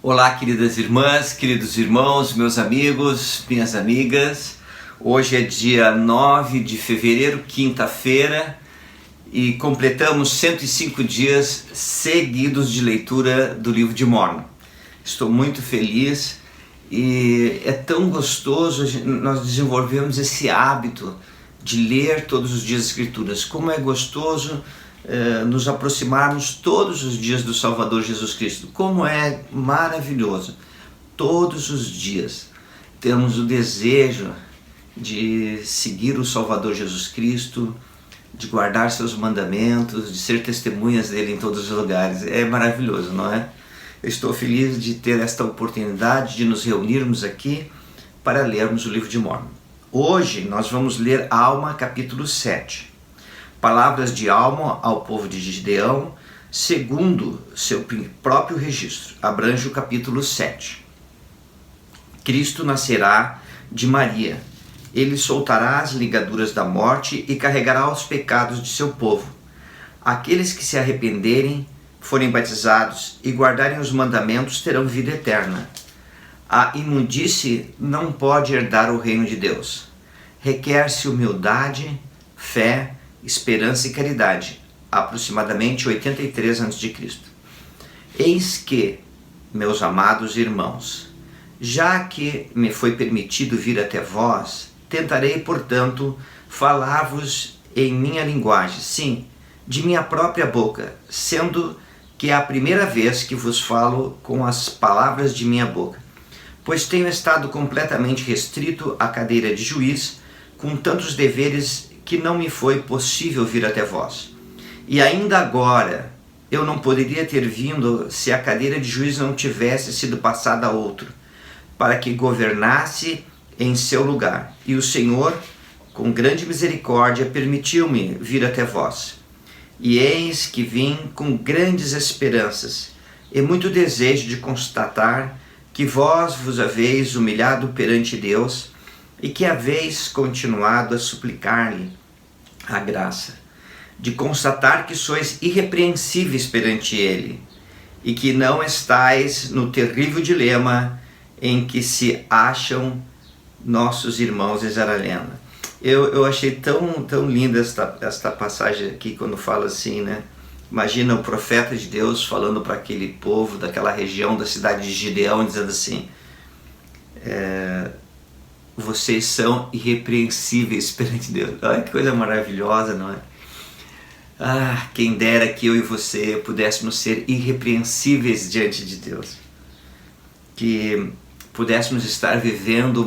Olá, queridas irmãs, queridos irmãos, meus amigos, minhas amigas. Hoje é dia 9 de fevereiro, quinta-feira, e completamos 105 dias seguidos de leitura do livro de Mórmon. Estou muito feliz e é tão gostoso nós desenvolvemos esse hábito de ler todos os dias as Escrituras. Como é gostoso nos aproximarmos todos os dias do Salvador Jesus Cristo. Como é maravilhoso todos os dias termos o desejo de seguir o Salvador Jesus Cristo, de guardar seus mandamentos, de ser testemunhas dele em todos os lugares. É maravilhoso, não é? Eu estou feliz de ter esta oportunidade de nos reunirmos aqui para lermos o livro de Mórmon. Hoje nós vamos ler Alma, capítulo 7. Palavras de Alma ao povo de Gideão, segundo seu próprio registro. Abrange o capítulo 7. Cristo nascerá de Maria. Ele soltará as ligaduras da morte e carregará os pecados de seu povo. Aqueles que se arrependerem, forem batizados e guardarem os mandamentos terão vida eterna. A imundície não pode herdar o reino de Deus. Requer-se humildade, fé, esperança e caridade, aproximadamente 83 a.C. Eis que, meus amados irmãos, já que me foi permitido vir até vós, tentarei, portanto, falar-vos em minha linguagem, sim, de minha própria boca, sendo que é a primeira vez que vos falo com as palavras de minha boca, pois tenho estado completamente restrito à cadeira de juiz, com tantos deveres que não me foi possível vir até vós. E ainda agora, eu não poderia ter vindo se a cadeira de juiz não tivesse sido passada a outro, para que governasse em seu lugar. E o Senhor, com grande misericórdia, permitiu-me vir até vós. E eis que vim com grandes esperanças e muito desejo de constatar que vós vos haveis humilhado perante Deus e que haveis continuado a suplicar-lhe a graça, de constatar que sois irrepreensíveis perante Ele e que não estáis no terrível dilema em que se acham nossos irmãos em Zaralena. Eu achei tão linda esta passagem aqui quando fala assim, né? Imagina o profeta de Deus falando para aquele povo daquela região da cidade de Gideão, dizendo assim: vocês são irrepreensíveis perante Deus. Olha que coisa maravilhosa, não é? Ah, quem dera que eu e você pudéssemos ser irrepreensíveis diante de Deus. Que pudéssemos estar vivendo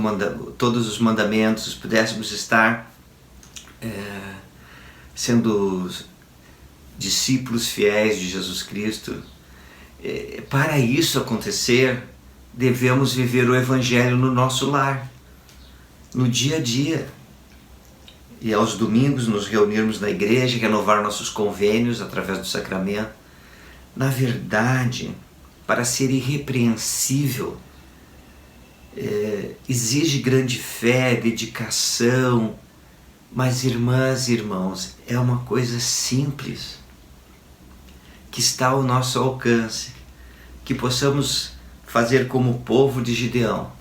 todos os mandamentos, pudéssemos estar sendo discípulos fiéis de Jesus Cristo. Para isso acontecer, devemos viver o Evangelho no nosso lar, no dia a dia, e aos domingos nos reunirmos na igreja, renovar nossos convênios através do sacramento. Na verdade, para ser irrepreensível, exige grande fé, dedicação, mas irmãs e irmãos, é uma coisa simples, que está ao nosso alcance, que possamos fazer como o povo de Gideão,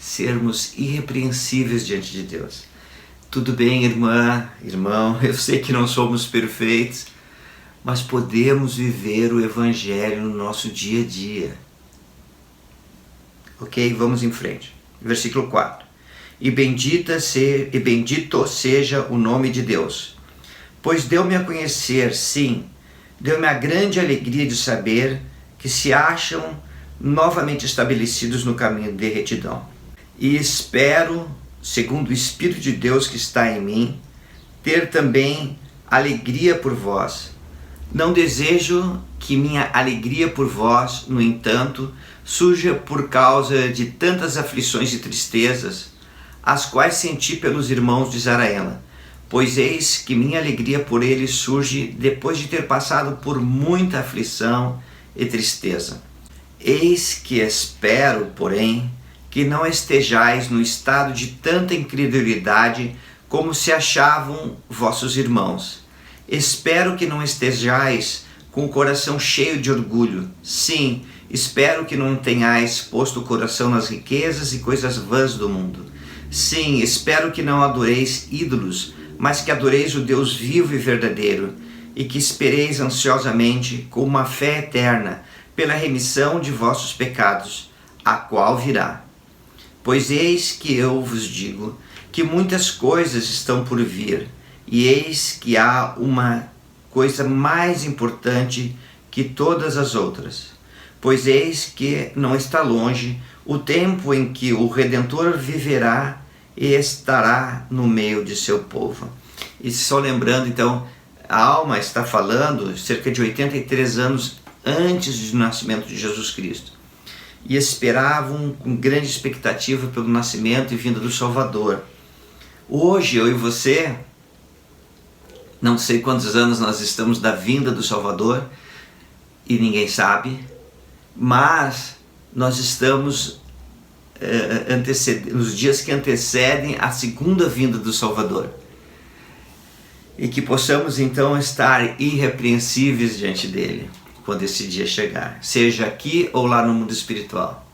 sermos irrepreensíveis diante de Deus. Tudo bem, irmã, irmão, eu sei que não somos perfeitos, mas podemos viver o Evangelho no nosso dia a dia. Ok? Vamos em frente. Versículo 4. E bendito seja o nome de Deus, pois deu-me a conhecer, sim, deu-me a grande alegria de saber que se acham novamente estabelecidos no caminho de retidão. E espero, segundo o Espírito de Deus que está em mim, ter também alegria por vós. Não desejo que minha alegria por vós, no entanto, surja por causa de tantas aflições e tristezas, as quais senti pelos irmãos de Zaralena, pois eis que minha alegria por eles surge depois de ter passado por muita aflição e tristeza. Eis que espero, porém, que não estejais no estado de tanta incredulidade como se achavam vossos irmãos. Espero que não estejais com o coração cheio de orgulho. Sim, Espero que não tenhais posto o coração nas riquezas e coisas vãs do mundo. Sim, espero que não adoreis ídolos, mas que adoreis o Deus vivo e verdadeiro, e que espereis ansiosamente com uma fé eterna pela remissão de vossos pecados, a qual virá. Pois eis que eu vos digo que muitas coisas estão por vir, e eis que há uma coisa mais importante que todas as outras. Pois eis que não está longe o tempo em que o Redentor viverá e estará no meio de seu povo. E só lembrando, então, a Alma está falando cerca de 83 anos antes do nascimento de Jesus Cristo. E esperavam com grande expectativa pelo nascimento e vinda do Salvador. Hoje, eu e você, não sei quantos anos nós estamos da vinda do Salvador, e ninguém sabe, mas nós estamos nos dias que antecedem a segunda vinda do Salvador. E que possamos então estar irrepreensíveis diante dele quando esse dia chegar, seja aqui ou lá no mundo espiritual.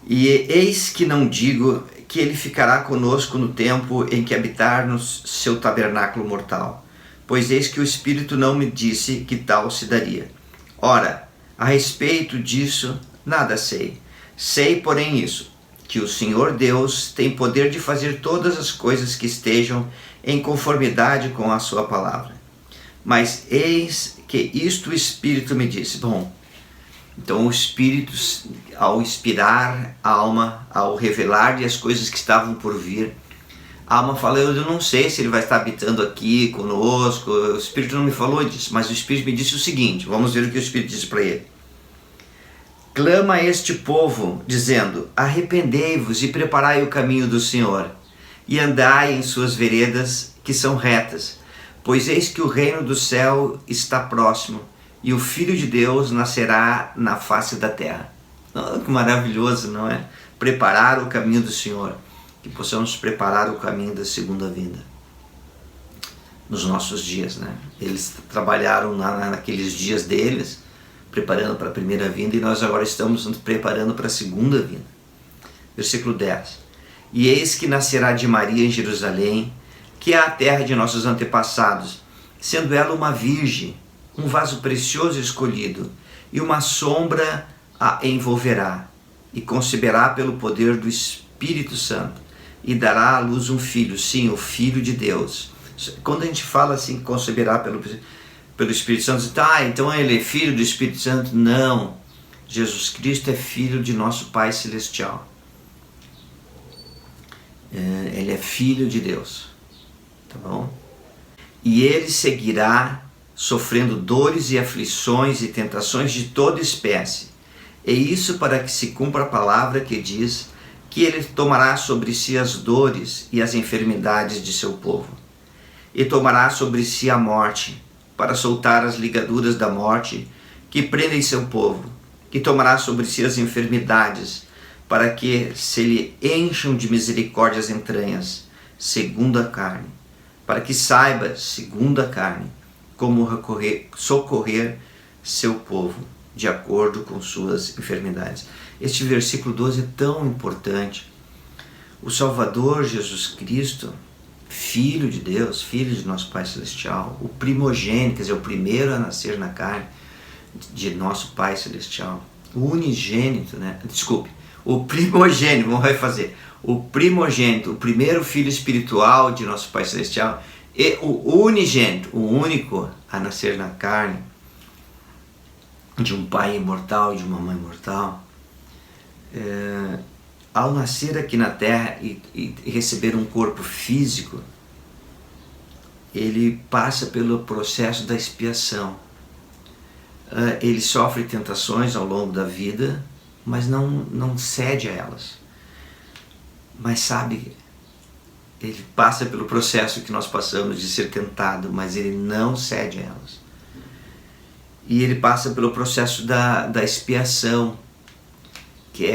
E eis que não digo que ele ficará conosco no tempo em que habitar no seu tabernáculo mortal, pois eis que o Espírito não me disse que tal se daria. Ora, a respeito disso, nada sei. Sei, porém, isso, que o Senhor Deus tem poder de fazer todas as coisas que estejam em conformidade com a sua palavra. Mas eis que isto o Espírito me disse. Bom, então o Espírito, ao inspirar a Alma, ao revelar-lhe as coisas que estavam por vir, a Alma fala, eu não sei se ele vai estar habitando aqui conosco, o Espírito não me falou disso, mas o Espírito me disse o seguinte, vamos ver o que o Espírito disse para ele. Clama a este povo, dizendo, arrependei-vos e preparai o caminho do Senhor, e andai em suas veredas que são retas, pois eis que o reino do céu está próximo, e o Filho de Deus nascerá na face da terra. Oh, que maravilhoso, não é? Preparar o caminho do Senhor, que possamos preparar o caminho da segunda vinda. Nos nossos dias, né? Eles trabalharam naqueles dias deles, preparando para a primeira vinda, e nós agora estamos nos preparando para a segunda vinda. Versículo 10. E eis que nascerá de Maria em Jerusalém, que é a terra de nossos antepassados, sendo ela uma virgem, um vaso precioso e escolhido, e uma sombra a envolverá, e conceberá pelo poder do Espírito Santo, e dará à luz um filho, sim, o Filho de Deus. Quando a gente fala assim, conceberá pelo Espírito Santo, então ele é filho do Espírito Santo? Não, Jesus Cristo é filho de nosso Pai Celestial. Ele é filho de Deus, tá bom? E ele seguirá sofrendo dores e aflições e tentações de toda espécie. E isso para que se cumpra a palavra que diz que ele tomará sobre si as dores e as enfermidades de seu povo. E tomará sobre si a morte, para soltar as ligaduras da morte que prendem seu povo. E tomará sobre si as enfermidades, para que se lhe encham de misericórdia as entranhas, segundo a carne, para que saiba, segundo a carne, como socorrer seu povo, de acordo com suas enfermidades. Este versículo 12 é tão importante. O Salvador Jesus Cristo, Filho de Deus, Filho de nosso Pai Celestial, o primogênito, quer dizer, o primeiro a nascer na carne de nosso Pai Celestial, o unigênito, né? Desculpe, o primogênito, vamos refazer, o primogênito, o primeiro filho espiritual de nosso Pai Celestial, e o unigênito, o único a nascer na carne de um pai imortal e de uma mãe imortal, ao nascer aqui na terra e receber um corpo físico, ele passa pelo processo da expiação. Ele sofre tentações ao longo da vida, mas não cede a elas. Mas sabe, ele passa pelo processo que nós passamos de ser tentado, mas ele não cede a elas. E ele passa pelo processo da expiação, que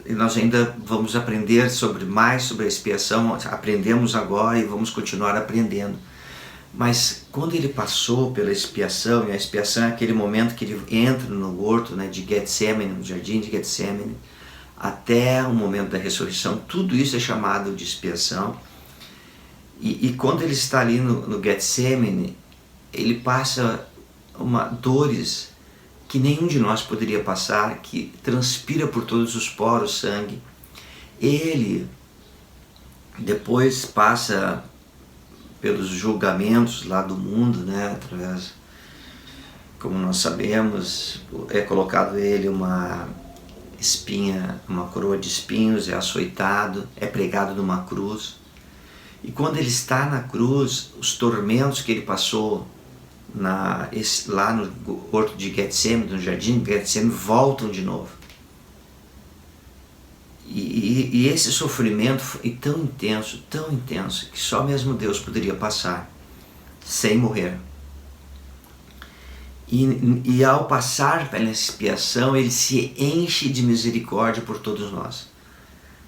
e nós ainda vamos aprender mais sobre a expiação, aprendemos agora e vamos continuar aprendendo. Mas quando ele passou pela expiação, e a expiação é aquele momento que ele entra no horto, né, de Getsemane, no jardim de Getsemane, até o momento da ressurreição, tudo isso é chamado de expiação. E quando ele está ali no Getsemane, ele passa dores que nenhum de nós poderia passar, que transpira por todos os poros sangue. Ele depois passa pelos julgamentos lá do mundo, né, através, como nós sabemos, é colocado ele uma espinha, uma coroa de espinhos, é açoitado, é pregado numa cruz. E quando ele está na cruz, os tormentos que ele passou lá no horto de Getsemane, no jardim de Getsemane, voltam de novo. E esse sofrimento foi tão intenso, que só mesmo Deus poderia passar sem morrer. E ao passar pela expiação, ele se enche de misericórdia por todos nós,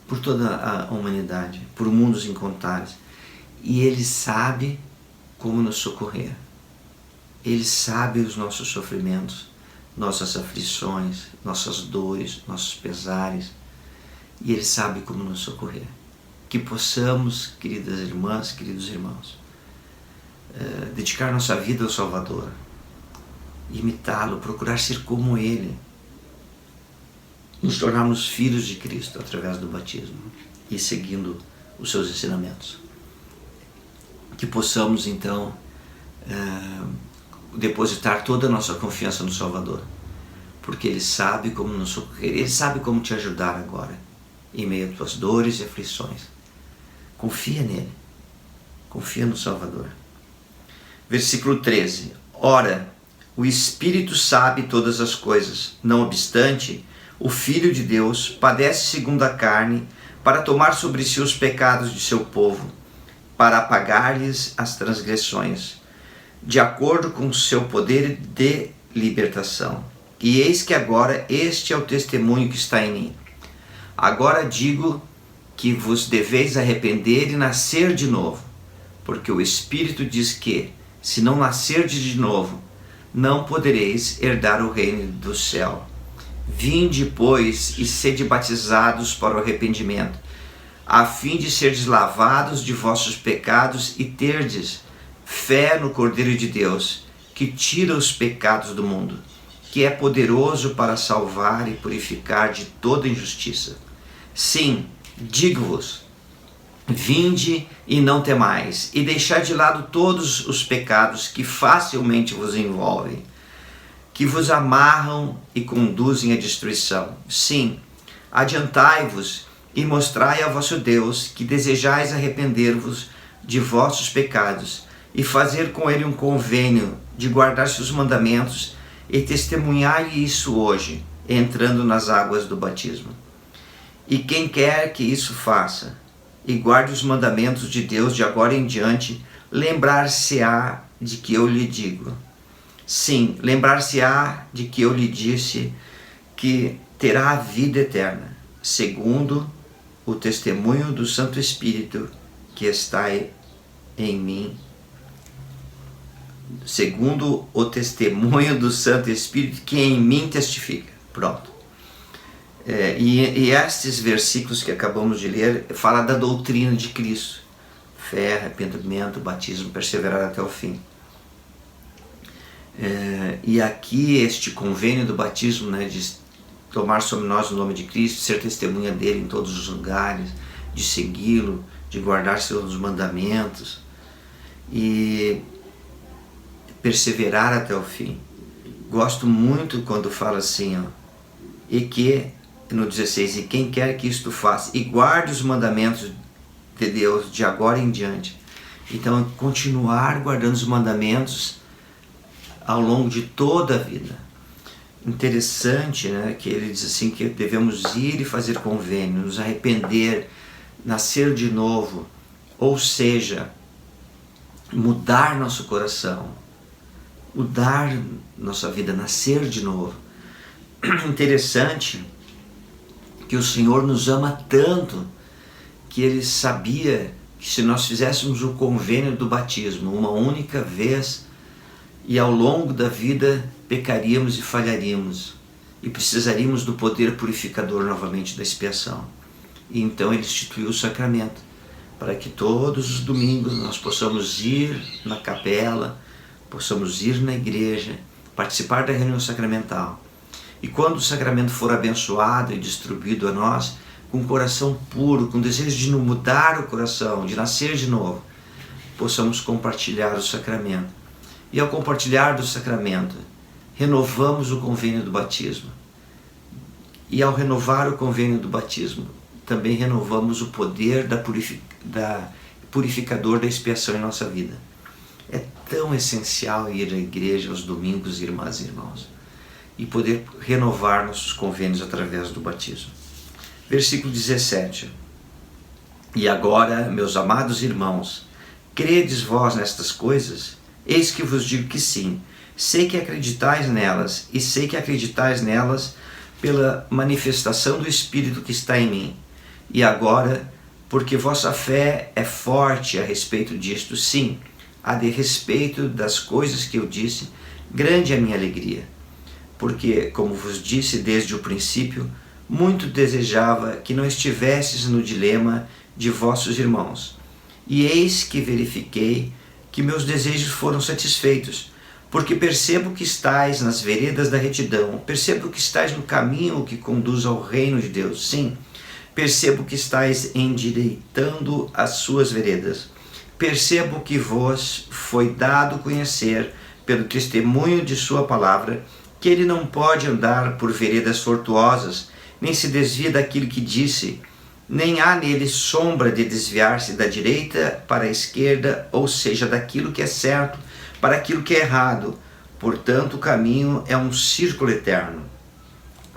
por toda a humanidade, por mundos incontáveis. E ele sabe como nos socorrer. Ele sabe os nossos sofrimentos, nossas aflições, nossas dores, nossos pesares. E ele sabe como nos socorrer. Que possamos, queridas irmãs, queridos irmãos, dedicar nossa vida ao Salvador, imitá-lo, procurar ser como ele, nos tornarmos filhos de Cristo através do batismo e seguindo os seus ensinamentos. Que possamos então depositar toda a nossa confiança no Salvador, porque ele sabe como nos socorrer, ele sabe como te ajudar agora, em meio às tuas dores e aflições. Confia nele, confia no Salvador. Versículo 13. Ora, o Espírito sabe todas as coisas, não obstante, o Filho de Deus padece segundo a carne para tomar sobre si os pecados de seu povo, para apagar-lhes as transgressões, de acordo com o seu poder de libertação. E eis que agora este é o testemunho que está em mim. Agora digo que vos deveis arrepender e nascer de novo, porque o Espírito diz que, se não nascerdes de novo, não podereis herdar o reino do céu. Vinde, pois, e sede batizados para o arrependimento, a fim de serdes lavados de vossos pecados e terdes fé no Cordeiro de Deus, que tira os pecados do mundo, que é poderoso para salvar e purificar de toda injustiça. Sim, digo-vos, vinde e não temais, e deixai de lado todos os pecados que facilmente vos envolvem, que vos amarram e conduzem à destruição. Sim, adiantai-vos e mostrai ao vosso Deus que desejais arrepender-vos de vossos pecados e fazer com ele um convênio de guardar seus mandamentos, e testemunhai isso hoje, entrando nas águas do batismo. E quem quer que isso faça e guarde os mandamentos de Deus de agora em diante, lembrar-se-á de que eu lhe digo. Sim, lembrar-se-á de que eu lhe disse que terá a vida eterna, segundo o testemunho do Santo Espírito que está em mim. Segundo o testemunho do Santo Espírito que em mim testifica. Pronto. E estes versículos que acabamos de ler falam da doutrina de Cristo: fé, arrependimento, batismo, perseverar até o fim. E aqui este convênio do batismo, né, de tomar sobre nós o nome de Cristo, ser testemunha dele em todos os lugares, de segui-lo, de guardar seus mandamentos e perseverar até o fim. Gosto muito quando fala assim, ó, e que, no 16, e quem quer que isto faça, e guarde os mandamentos de Deus de agora em diante. Então, continuar guardando os mandamentos ao longo de toda a vida. Interessante, né, que ele diz assim, que devemos ir e fazer convênio, nos arrepender, nascer de novo, ou seja, mudar nosso coração, mudar nossa vida, nascer de novo. Interessante que o Senhor nos ama tanto que ele sabia que se nós fizéssemos o convênio do batismo uma única vez e ao longo da vida pecaríamos e falharíamos e precisaríamos do poder purificador novamente da expiação. E então ele instituiu o sacramento para que todos os domingos nós possamos ir na capela, possamos ir na igreja, participar da reunião sacramental. E quando o sacramento for abençoado e distribuído a nós, com um coração puro, com desejo de mudar o coração, de nascer de novo, possamos compartilhar o sacramento. E ao compartilhar do sacramento, renovamos o convênio do batismo. E ao renovar o convênio do batismo, também renovamos o poder da purificador da expiação em nossa vida. É tão essencial ir à igreja aos domingos, irmãs e irmãos, e poder renovar nossos convênios através do batismo. Versículo 17. E agora, meus amados irmãos, credes vós nestas coisas? Eis que vos digo que sim. Sei que acreditais nelas, e sei que acreditais nelas pela manifestação do Espírito que está em mim. E agora, porque vossa fé é forte a respeito disto, sim, a de respeito das coisas que eu disse, grande é a minha alegria. Porque, como vos disse desde o princípio, muito desejava que não estivesses no dilema de vossos irmãos. E eis que verifiquei que meus desejos foram satisfeitos, porque percebo que estais nas veredas da retidão, percebo que estais no caminho que conduz ao reino de Deus. Sim, percebo que estais endireitando as suas veredas. Percebo que vos foi dado conhecer, pelo testemunho de sua palavra, que ele não pode andar por veredas tortuosas, nem se desvia daquilo que disse, nem há nele sombra de desviar-se da direita para a esquerda, ou seja, daquilo que é certo para aquilo que é errado. Portanto, o caminho é um círculo eterno.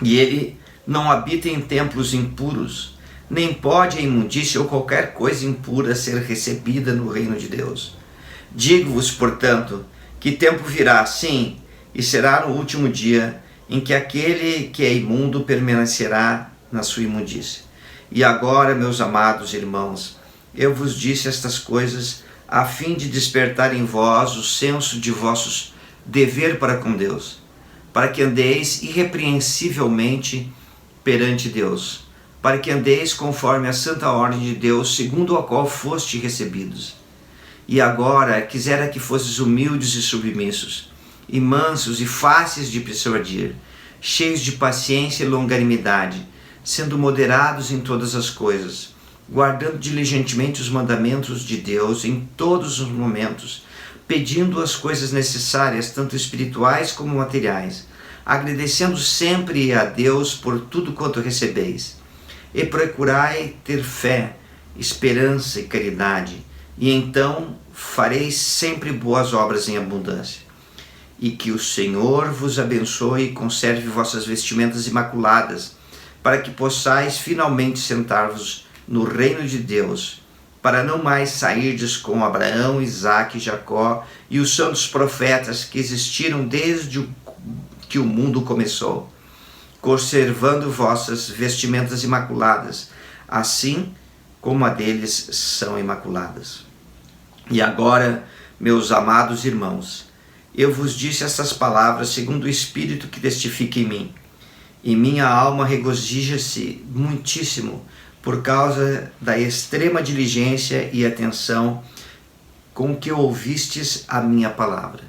E ele não habita em templos impuros, nem pode a imundícia ou qualquer coisa impura ser recebida no reino de Deus. Digo-vos, portanto, que tempo virá, sim, e será no último dia, em que aquele que é imundo permanecerá na sua imundícia. E agora, meus amados irmãos, eu vos disse estas coisas a fim de despertar em vós o senso de vosso dever para com Deus, para que andeis irrepreensivelmente perante Deus, para que andeis conforme a santa ordem de Deus, segundo a qual foste recebidos. E agora quisera que fosses humildes e submissos, e mansos e fáceis de persuadir, cheios de paciência e longanimidade, sendo moderados em todas as coisas, guardando diligentemente os mandamentos de Deus em todos os momentos, pedindo as coisas necessárias, tanto espirituais como materiais, agradecendo sempre a Deus por tudo quanto recebeis. E procurai ter fé, esperança e caridade, e então fareis sempre boas obras em abundância. E que o Senhor vos abençoe e conserve vossas vestimentas imaculadas, para que possais finalmente sentar-vos no reino de Deus, para não mais sairdes com Abraão, Isaque, Jacó e os santos profetas que existiram desde que o mundo começou, conservando vossas vestimentas imaculadas, assim como a deles são imaculadas. E agora, meus amados irmãos, eu vos disse estas palavras segundo o Espírito que testifica em mim. E minha alma regozija-se muitíssimo por causa da extrema diligência e atenção com que ouvistes a minha palavra.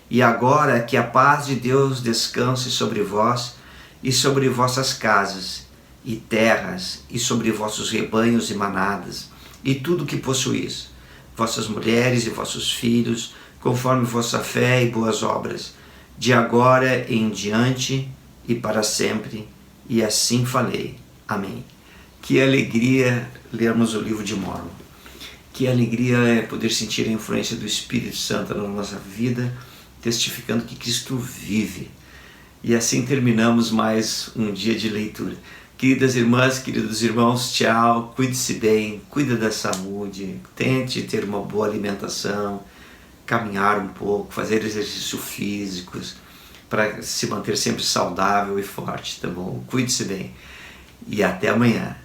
E agora que a paz de Deus descanse sobre vós e sobre vossas casas e terras e sobre vossos rebanhos e manadas e tudo que possuís, vossas mulheres e vossos filhos, conforme vossa fé e boas obras, de agora em diante e para sempre. E assim falei. Amém. Que alegria lermos o livro de Mórmon. Que alegria é poder sentir a influência do Espírito Santo na nossa vida, testificando que Cristo vive. E assim terminamos mais um dia de leitura. Queridas irmãs, queridos irmãos, tchau, cuide-se bem, cuide da saúde, tente ter uma boa alimentação, caminhar um pouco, fazer exercícios físicos, para se manter sempre saudável e forte, tá bom? Cuide-se bem e até amanhã.